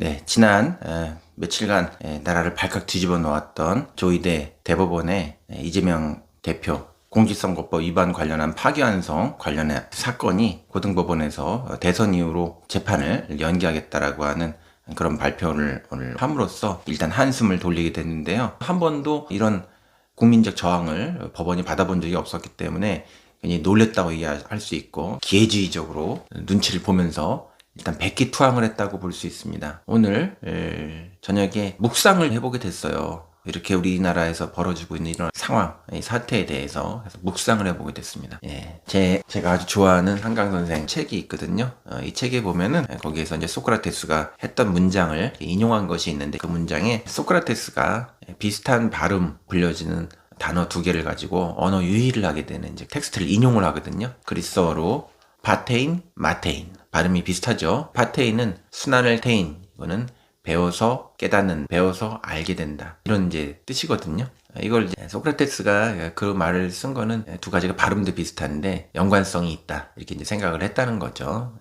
네, 지난 며칠간 나라를 발칵 뒤집어 놓았던 조희대 대법원의 이재명 대표 공직선거법 위반 관련한 파기환송 관련한 사건이 고등법원에서 대선 이후로 재판을 연기하겠다라고 하는 그런 발표를 오늘 함으로써 일단 한숨을 돌리게 됐는데요. 한 번도 이런 국민적 저항을 법원이 받아본 적이 없었기 때문에 괜히 놀랬다고 이해할 수 있고 기회주의적으로 눈치를 보면서 일단 백기투항을 했다고 볼 수 있습니다. 오늘 저녁에 묵상을 해보게 됐어요. 이렇게 우리나라에서 벌어지고 있는 이런 상황, 이 사태에 대해서 묵상을 해보게 됐습니다. 제가 아주 좋아하는 한강 선생 책이 있거든요. 이 책에 보면은 거기에서 이제 소크라테스가 했던 문장을 인용한 것이 있는데 그 문장에 소크라테스가 비슷한 발음 불려지는 단어 두 개를 가지고 언어 유희를 하게 되는 이제 텍스트를 인용을 하거든요. 그리스어로 파테인, 마테인. 발음이 비슷하죠. 파테인은 순환을 테인. 이거는 배워서 깨닫는, 배워서 알게 된다. 이런 이제 뜻이거든요. 이걸 이제 소크라테스가 그 말을 쓴 거는 두 가지가 발음도 비슷한데 연관성이 있다. 이렇게 이제 생각을 했다는 거죠.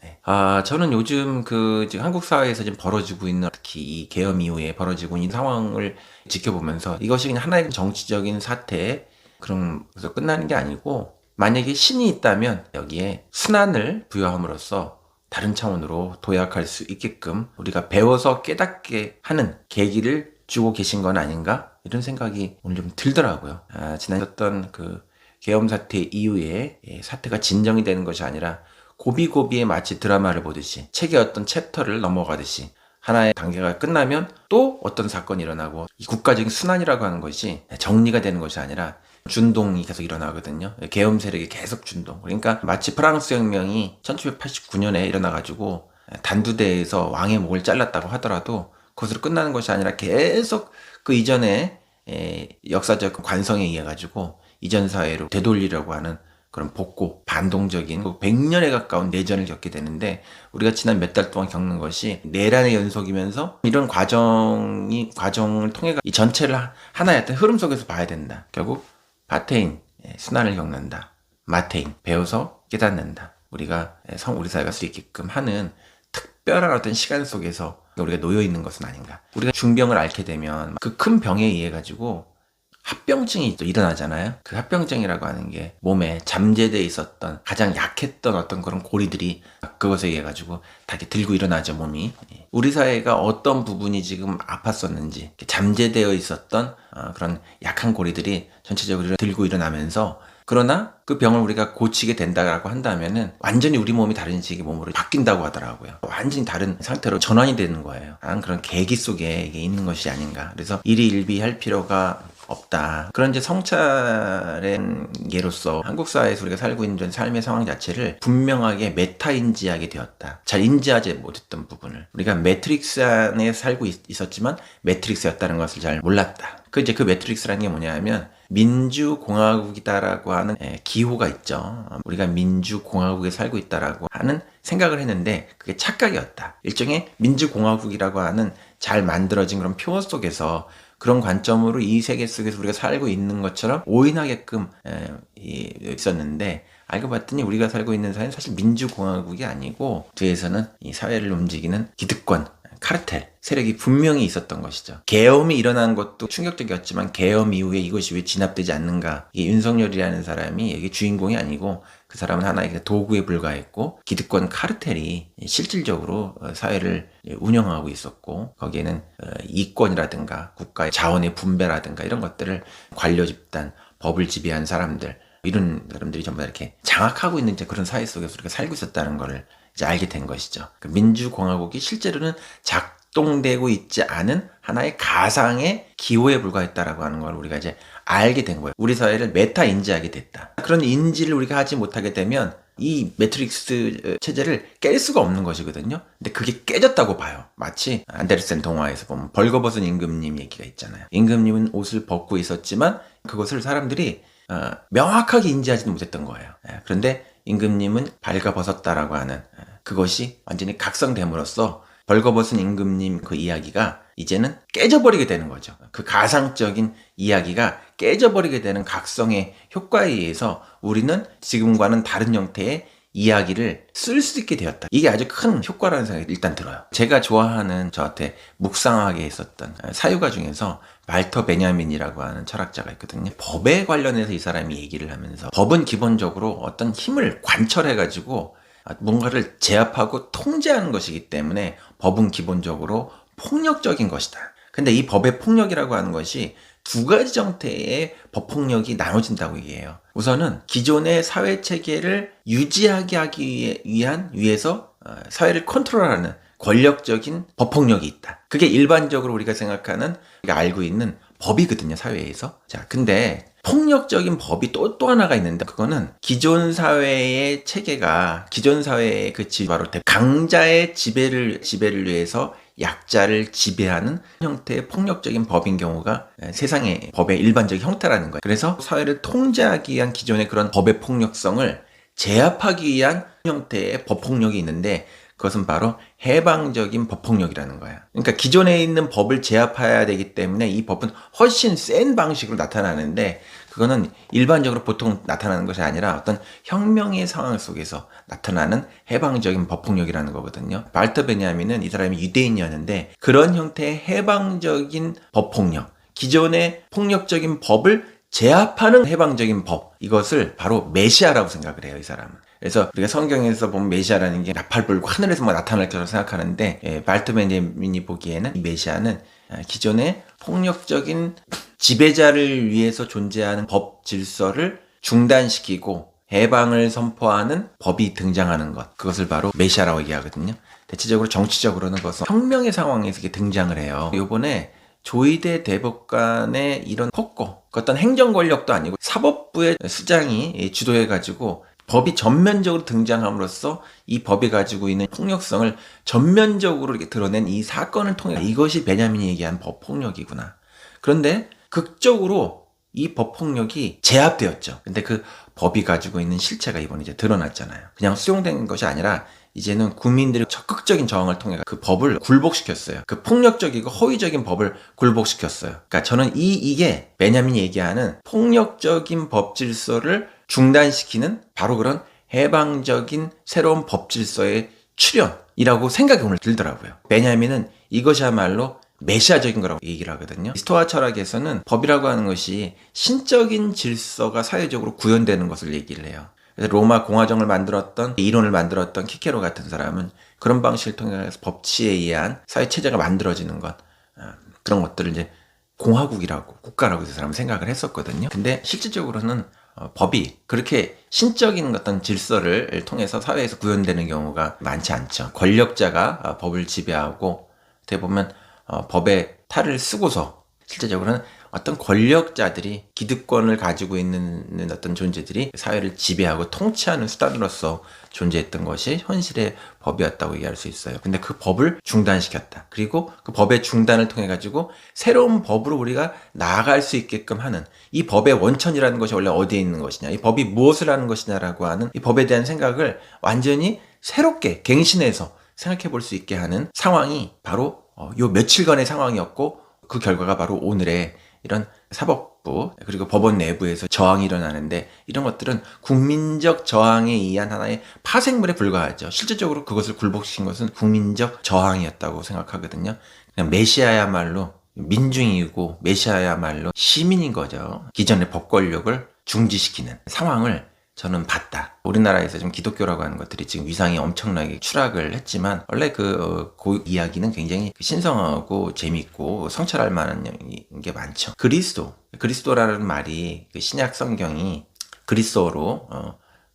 저는 요즘 지금 한국 사회에서 지금 벌어지고 있는 특히 이 계엄 이후에 벌어지고 있는 상황을 지켜보면서 이것이 그냥 하나의 정치적인 사태, 그래서 끝나는 게 아니고 만약에 신이 있다면 여기에 순환을 부여함으로써 다른 차원으로 도약할 수 있게끔 우리가 배워서 깨닫게 하는 계기를 주고 계신 건 아닌가? 이런 생각이 오늘 좀 들더라고요. 지난 있었던 그 계엄 사태 이후에 사태가 진정이 되는 것이 아니라 고비고비에 마치 드라마를 보듯이 책의 어떤 챕터를 넘어가듯이 하나의 단계가 끝나면 또 어떤 사건이 일어나고 이 국가적인 순환이라고 하는 것이 정리가 되는 것이 아니라 준동이 계속 일어나거든요. 계엄 세력이 계속 준동. 그러니까 마치 프랑스 혁명이 1789년에 일어나가지고 단두대에서 왕의 목을 잘랐다고 하더라도 그것으로 끝나는 것이 아니라 계속 그 이전에 역사적 관성에 의해 가지고 이전 사회로 되돌리려고 하는 그런 복고, 반동적인 100년에 가까운 내전을 겪게 되는데 우리가 지난 몇 달 동안 겪는 것이 내란의 연속이면서 이런 과정을 통해 이 전체를 하나의 어떤 흐름 속에서 봐야 된다. 결국 파테인, 순환을 겪는다. 마테인, 배워서 깨닫는다. 우리가 우리 사회가 수 있게끔 하는 특별한 어떤 시간 속에서 우리가 놓여 있는 것은 아닌가. 우리가 중병을 앓게 되면 그 큰 병에 의해 가지고 합병증이 또 일어나잖아요. 그 합병증이라고 하는 게 몸에 잠재되어 있었던 가장 약했던 어떤 그런 고리들이 그것에 의해 가지고 다 이렇게 들고 일어나죠, 몸이. 우리 사회가 어떤 부분이 지금 아팠었는지 잠재되어 있었던 그런 약한 고리들이 전체적으로 들고 일어나면서 그러나 그 병을 우리가 고치게 된다고 한다면은 완전히 우리 몸이 다른 식의 몸으로 바뀐다고 하더라고요. 완전히 다른 상태로 전환이 되는 거예요. 그런 계기 속에 이게 있는 것이 아닌가. 그래서 일희일비할 필요가 없다. 그런 이제 성찰의 예로서 한국 사회에서 우리가 살고 있는 삶의 상황 자체를 분명하게 메타인지하게 되었다. 잘 인지하지 못했던 부분을 우리가 매트릭스 안에 살고 있었지만 매트릭스였다는 것을 잘 몰랐다. 그 매트릭스라는 게 뭐냐면 민주공화국이다라고 하는 기호가 있죠. 우리가 민주공화국에 살고 있다라고 하는 생각을 했는데 그게 착각이었다. 일종의 민주공화국이라고 하는 잘 만들어진 그런 표 속에서 그런 관점으로 이 세계 속에서 우리가 살고 있는 것처럼 오인하게끔 있었는데 알고 봤더니 우리가 살고 있는 사회는 사실 민주공화국이 아니고 뒤에서는 이 사회를 움직이는 기득권, 카르텔 세력이 분명히 있었던 것이죠. 계엄이 일어난 것도 충격적이었지만 계엄 이후에 이것이 왜 진압되지 않는가. 이게 윤석열이라는 사람이 이게 주인공이 아니고 그 사람은 하나의 도구에 불과했고 기득권 카르텔이 실질적으로 사회를 운영하고 있었고 거기에는 이권이라든가 국가의 자원의 분배라든가 이런 것들을 관료 집단, 법을 지배한 사람들 이런 사람들이 전부 다 이렇게 장악하고 있는 그런 사회 속에서 우리가 살고 있었다는 것을 이제 알게 된 것이죠. 그 민주공화국이 실제로는 작동되고 있지 않은 하나의 가상의 기호에 불과했다라고 하는 걸 우리가 이제 알게 된 거예요. 우리 사회를 메타 인지하게 됐다. 그런 인지를 우리가 하지 못하게 되면 이 매트릭스 체제를 깰 수가 없는 것이거든요. 근데 그게 깨졌다고 봐요. 마치 안데르센 동화에서 보면 벌거벗은 임금님 얘기가 있잖아요. 임금님은 옷을 벗고 있었지만 그것을 사람들이 명확하게 인지하지는 못했던 거예요. 그런데 임금님은 발가벗었다라고 하는 그것이 완전히 각성됨으로써 벌거벗은 임금님 그 이야기가 이제는 깨져버리게 되는 거죠. 그 가상적인 이야기가 깨져버리게 되는 각성의 효과에 의해서 우리는 지금과는 다른 형태의 이야기를 쓸 수 있게 되었다. 이게 아주 큰 효과라는 생각이 일단 들어요. 제가 좋아하는 저한테 묵상하게 했었던 사유가 중에서 말터 베냐민이라고 하는 철학자가 있거든요. 법에 관련해서 이 사람이 얘기를 하면서 법은 기본적으로 어떤 힘을 관철해가지고 뭔가를 제압하고 통제하는 것이기 때문에 법은 기본적으로 폭력적인 것이다. 근데 이 법의 폭력이라고 하는 것이 두 가지 형태의 법폭력이 나눠진다고 얘기해요. 우선은 기존의 사회체계를 유지하게 하기 위해서 사회를 컨트롤하는 권력적인 법폭력이 있다. 그게 일반적으로 우리가 생각하는, 우리가 알고 있는 법이거든요, 사회에서. 자, 근데 폭력적인 법이 또 하나가 있는데, 그거는 기존 사회의 체계가, 기존 사회의 바로 강자의 지배를 위해서 약자를 지배하는 형태의 폭력적인 법인 경우가 세상의 법의 일반적 형태라는 거예요. 그래서 사회를 통제하기 위한 기존의 그런 법의 폭력성을 제압하기 위한 형태의 법폭력이 있는데, 그것은 바로 해방적인 법폭력이라는 거야. 그러니까 기존에 있는 법을 제압해야 되기 때문에 이 법은 훨씬 센 방식으로 나타나는데, 그거는 일반적으로 보통 나타나는 것이 아니라 어떤 혁명의 상황 속에서 나타나는 해방적인 법폭력이라는 거거든요. 말터 베냐민은 이 사람이 유대인이었는데, 그런 형태의 해방적인 법폭력, 기존의 폭력적인 법을 제압하는 해방적인 법, 이것을 바로 메시아라고 생각을 해요, 이 사람은. 그래서 우리가 성경에서 보면 메시아라는 게 나팔 불고 하늘에서 나타날 것으로 생각하는데, 말터 베냐민이 보기에는 이 메시아는 기존의 폭력적인 지배자를 위해서 존재하는 법 질서를 중단시키고 해방을 선포하는 법이 등장하는 것, 그것을 바로 메시아라고 얘기하거든요. 대체적으로 정치적으로는 그것은 혁명의 상황에서 이렇게 등장을 해요. 요번에 조이대 대법관의 이런 폭거, 어떤 행정 권력도 아니고 사법부의 수장이 주도해가지고 법이 전면적으로 등장함으로써 이 법이 가지고 있는 폭력성을 전면적으로 이렇게 드러낸 이 사건을 통해, 이것이 베냐민이 얘기한 법폭력이구나. 그런데 극적으로 이 법폭력이 제압되었죠. 근데 그 법이 가지고 있는 실체가 이번에 이제 드러났잖아요. 그냥 수용된 것이 아니라 이제는 국민들의 적극적인 저항을 통해 그 법을 굴복시켰어요. 그 폭력적이고 허위적인 법을 굴복시켰어요. 그러니까 저는 이게 베냐민이 얘기하는 폭력적인 법 질서를 중단시키는 바로 그런 해방적인 새로운 법 질서의 출현이라고 생각이 오늘 들더라고요. 베냐민은 이것이야말로 메시아적인 거라고 얘기를 하거든요. 스토아 철학에서는 법이라고 하는 것이 신적인 질서가 사회적으로 구현되는 것을 얘기를 해요. 그래서 로마 공화정을 만들었던, 이론을 만들었던 키케로 같은 사람은 그런 방식을 통해서 법치에 의한 사회체제가 만들어지는 것, 그런 것들을 이제 공화국이라고, 국가라고 그 사람은 생각을 했었거든요. 근데 실질적으로는 법이 그렇게 신적인 어떤 질서를 통해서 사회에서 구현되는 경우가 많지 않죠. 권력자가 법을 지배하고, 어떻게 보면 법의 탈을 쓰고서 실제적으로는 어떤 권력자들이, 기득권을 가지고 있는 어떤 존재들이 사회를 지배하고 통치하는 수단으로서 존재했던 것이 현실의 법이었다고 얘기할 수 있어요. 근데 그 법을 중단시켰다. 그리고 그 법의 중단을 통해 가지고 새로운 법으로 우리가 나아갈 수 있게끔 하는, 이 법의 원천이라는 것이 원래 어디에 있는 것이냐, 이 법이 무엇을 하는 것이냐라고 하는 이 법에 대한 생각을 완전히 새롭게 갱신해서 생각해 볼 수 있게 하는 상황이 바로 요 며칠간의 상황이었고, 그 결과가 바로 오늘의 이런 사법부 그리고 법원 내부에서 저항이 일어나는데, 이런 것들은 국민적 저항에 의한 하나의 파생물에 불과하죠. 실질적으로 그것을 굴복시킨 것은 국민적 저항이었다고 생각하거든요. 그냥 메시아야말로 민중이고 메시아야말로 시민인 거죠. 기존의 법 권력을 중지시키는 상황을 저는 봤다. 우리나라에서 좀 기독교라고 하는 것들이 지금 위상이 엄청나게 추락을 했지만, 원래 그 이야기는 굉장히 신성하고 재밌고 성찰할 만한 게 많죠. 그리스도라는 말이 그 신약 성경이 그리스어로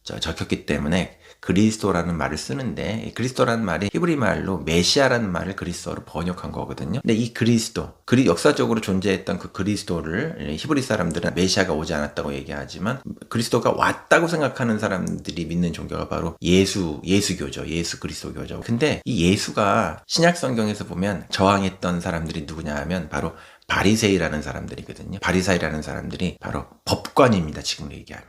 적혔기 때문에 그리스도라는 말을 쓰는데, 그리스도라는 말이 히브리 말로 메시아라는 말을 그리스어로 번역한 거거든요. 근데 이 그리스도, 역사적으로 존재했던 그 그리스도를 히브리 사람들은 메시아가 오지 않았다고 얘기하지만, 그리스도가 왔다고 생각하는 사람들이 믿는 종교가 바로 예수교죠. 예수 그리스도교죠. 근데 이 예수가 신약 성경에서 보면 저항했던 사람들이 누구냐 하면 바로 바리새이라는 사람들이거든요. 바리새이라는 사람들이 바로 법관입니다. 지금 얘기하면.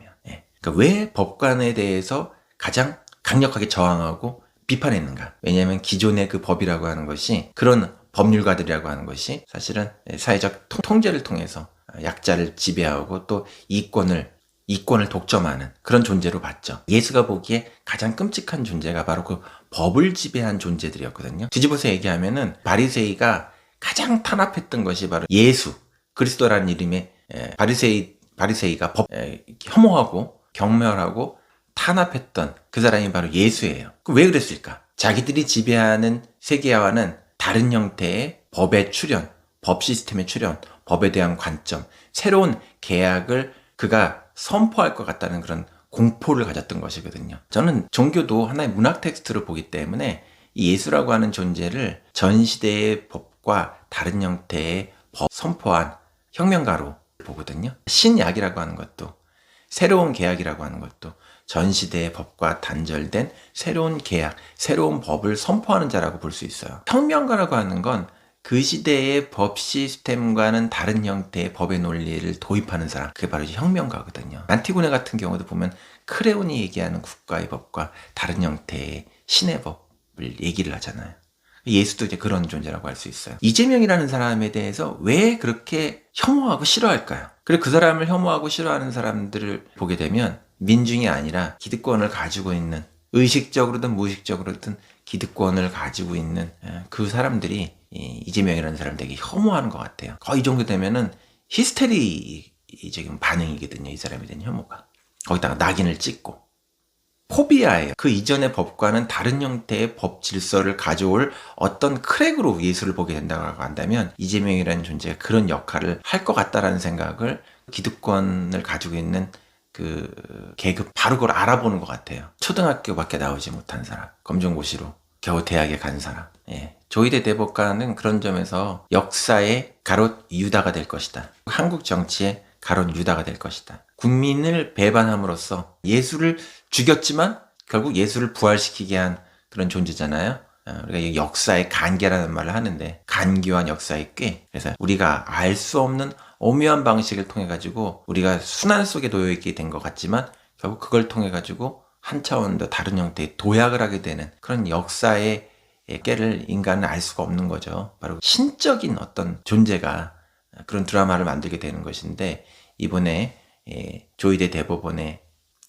그러니까 왜 법관에 대해서 가장 강력하게 저항하고 비판했는가? 왜냐하면 기존의 그 법이라고 하는 것이, 그런 법률가들이라고 하는 것이 사실은 사회적 통제를 통해서 약자를 지배하고 또 이권을 이권을 독점하는 그런 존재로 봤죠. 예수가 보기에 가장 끔찍한 존재가 바로 그 법을 지배한 존재들이었거든요. 뒤집어서 얘기하면은 바리새이가 가장 탄압했던 것이 바로 예수, 그리스도라는 이름의 바리새이가 혐오하고 경멸하고 탄압했던 그 사람이 바로 예수예요. 왜 그랬을까? 자기들이 지배하는 세계화와는 다른 형태의 법의 출현, 법 시스템의 출현, 법에 대한 관점, 새로운 계약을 그가 선포할 것 같다는 그런 공포를 가졌던 것이거든요. 저는 종교도 하나의 문학 텍스트로 보기 때문에 이 예수라고 하는 존재를 전 시대의 법과 다른 형태의 법 선포한 혁명가로 보거든요. 신약이라고 하는 것도, 새로운 계약이라고 하는 것도 전 시대의 법과 단절된 새로운 계약, 새로운 법을 선포하는 자라고 볼 수 있어요. 혁명가라고 하는 건 그 시대의 법 시스템과는 다른 형태의 법의 논리를 도입하는 사람, 그게 바로 혁명가거든요. 안티고네 같은 경우도 보면 크레온이 얘기하는 국가의 법과 다른 형태의 신의 법을 얘기를 하잖아요. 예수도 이제 그런 존재라고 할 수 있어요. 이재명이라는 사람에 대해서 왜 그렇게 혐오하고 싫어할까요? 그리고 그 사람을 혐오하고 싫어하는 사람들을 보게 되면 민중이 아니라 기득권을 가지고 있는, 의식적으로든 무의식적으로든 기득권을 가지고 있는 그 사람들이 이재명이라는 사람을 되게 혐오하는 것 같아요. 거의 이 정도 되면은 히스테리적인 반응이거든요. 이 사람에 대한 혐오가. 거기다가 낙인을 찍고. 포비아예요. 그 이전의 법과는 다른 형태의 법 질서를 가져올 어떤 크랙으로 예수를 보게 된다고 한다면 이재명이라는 존재가 그런 역할을 할 것 같다라는 생각을 기득권을 가지고 있는 그 계급 바로 그걸 알아보는 것 같아요. 초등학교밖에 나오지 못한 사람, 검정고시로 겨우 대학에 간 사람. 조이대 대법관은 그런 점에서 역사의 가롯 유다가 될 것이다. 한국 정치의 가롯 유다가 될 것이다. 국민을 배반함으로써 예수를 죽였지만 결국 예수를 부활시키게 한 그런 존재잖아요. 우리가 역사의 간계라는 말을 하는데, 간교한 역사의 꽤. 그래서 우리가 알 수 없는 오묘한 방식을 통해 가지고 우리가 순환 속에 놓여 있게 된 것 같지만 결국 그걸 통해 가지고 한 차원 더 다른 형태의 도약을 하게 되는 그런 역사의 깨를 인간은 알 수가 없는 거죠. 바로 신적인 어떤 존재가 그런 드라마를 만들게 되는 것인데, 이번에 조이대 대법원의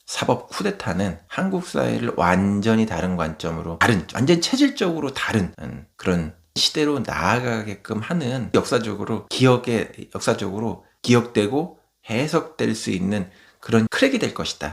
사법 쿠데타는 한국 사회를 완전히 다른 관점으로, 완전 체질적으로 다른 그런 시대로 나아가게끔 하는, 역사적으로 기억되고 해석될 수 있는 그런 크랙이 될 것이다.